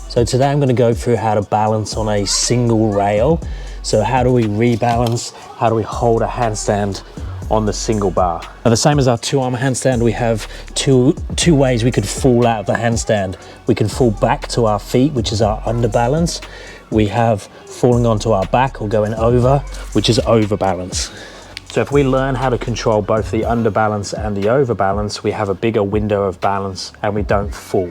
So today I'm going to go through how to balance on a single rail. So how do we rebalance? How do we hold a handstand on the single bar? Now, the same as our two-arm handstand, we have two ways we could fall out of the handstand. We can fall back to our feet, which is our underbalance. We have falling onto our back or going over, which is overbalance. So if we learn how to control both the underbalance and the overbalance, we have a bigger window of balance and we don't fall.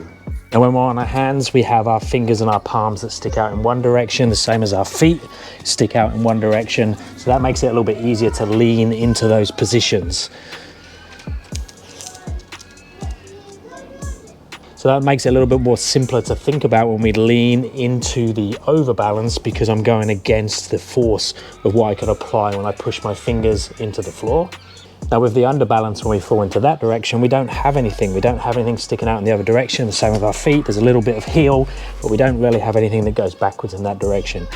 And when we're on our hands, we have our fingers and our palms that stick out in one direction, the same as our feet stick out in one direction. So that makes it a little bit easier to lean into those positions. So that makes it a little bit more simpler to think about when we lean into the overbalance, because I'm going against the force of what I can apply when I push my fingers into the floor. Now with the underbalance, when we fall into that direction, we don't have anything. We don't have anything sticking out in the other direction. The same with our feet. There's a little bit of heel, but we don't really have anything that goes backwards in that direction.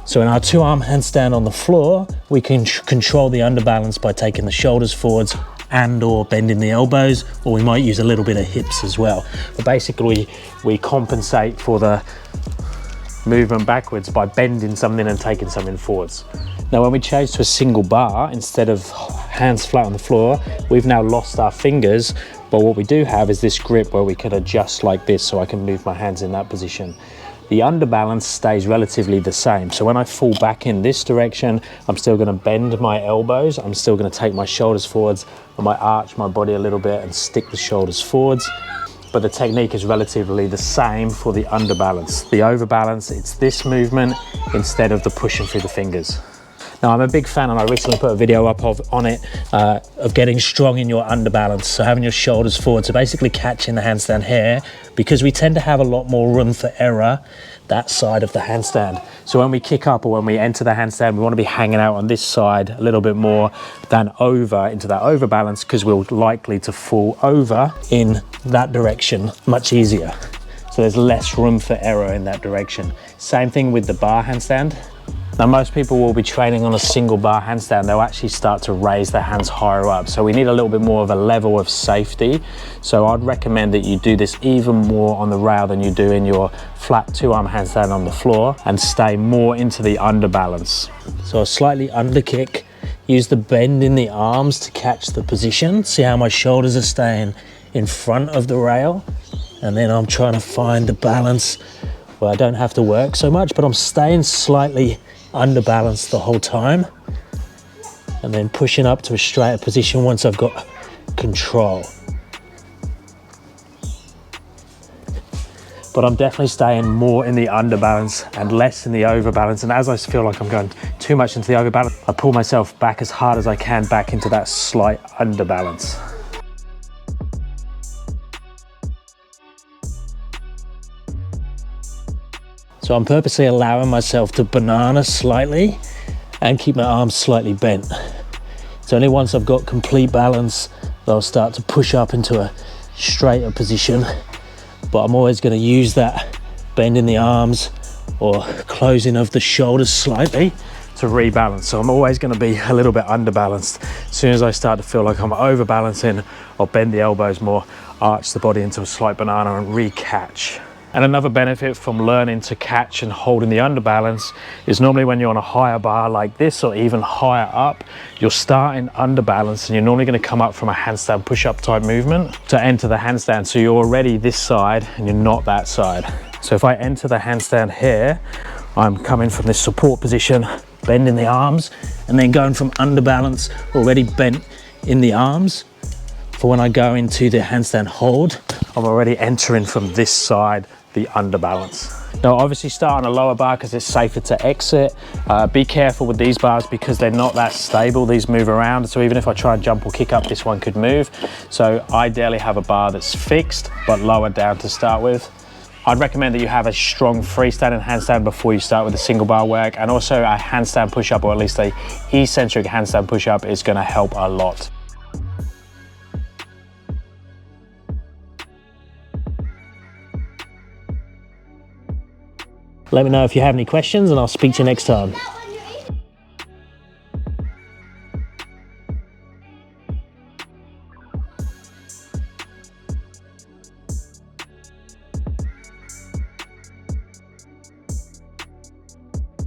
So in our two-arm handstand on the floor, we can control the underbalance by taking the shoulders forwards and or bending the elbows, or we might use a little bit of hips as well. But basically, we compensate for the movement backwards by bending something and taking something forwards. Now when we change to a single bar, instead of hands flat on the floor, we've now lost our fingers, but what we do have is this grip where we can adjust like this, so I can move my hands in that position. The underbalance stays relatively the same. So when I fall back in this direction, I'm still going to bend my elbows, I'm still going to take my shoulders forwards, I might arch my body a little bit and stick the shoulders forwards. But the technique is relatively the same for the underbalance. The overbalance, it's this movement instead of the pushing through the fingers. Now I'm a big fan, and I recently put a video up on it, of getting strong in your underbalance. So having your shoulders forward, so basically catching the handstand here, because we tend to have a lot more room for error that side of the handstand. So when we kick up or when we enter the handstand, we want to be hanging out on this side a little bit more than over into that overbalance, because we're likely to fall over in that direction much easier. So there's less room for error in that direction. Same thing with the bar handstand. Now most people will be training on a single bar handstand, they'll actually start to raise their hands higher up. So we need a little bit more of a level of safety. So I'd recommend that you do this even more on the rail than you do in your flat two-arm handstand on the floor, and stay more into the underbalance. So a slightly under kick, use the bend in the arms to catch the position. See how my shoulders are staying in front of the rail? And then I'm trying to find the balance where I don't have to work so much, but I'm staying slightly underbalanced the whole time, and then pushing up to a straighter position once I've got control. But I'm definitely staying more in the underbalance and less in the overbalance, and as I feel like I'm going too much into the overbalance, I pull myself back as hard as I can back into that slight underbalance. So I'm purposely allowing myself to banana slightly and keep my arms slightly bent. So only once I've got complete balance, I'll start to push up into a straighter position. But I'm always going to use that bend in the arms or closing of the shoulders slightly to rebalance. So I'm always going to be a little bit underbalanced. As soon as I start to feel like I'm overbalancing, I'll bend the elbows more, arch the body into a slight banana and re-catch. And another benefit from learning to catch and holding the underbalance is normally when you're on a higher bar like this, or even higher up, you're starting underbalance and you're normally going to come up from a handstand push-up type movement to enter the handstand. So you're already this side and you're not that side. So if I enter the handstand here, I'm coming from this support position, bending the arms, and then going from underbalance, already bent in the arms. For when I go into the handstand hold, I'm already entering from this side, the underbalance. Now obviously start on a lower bar because it's safer to exit. Be careful with these bars because they're not that stable, these move around. So even if I try and jump or kick up, this one could move. So ideally have a bar that's fixed but lower down to start with. I'd recommend that you have a strong freestanding handstand before you start with a single bar work, and also a handstand push-up, or at least a eccentric handstand push-up, is going to help a lot. Let me know if you have any questions and I'll speak to you next time.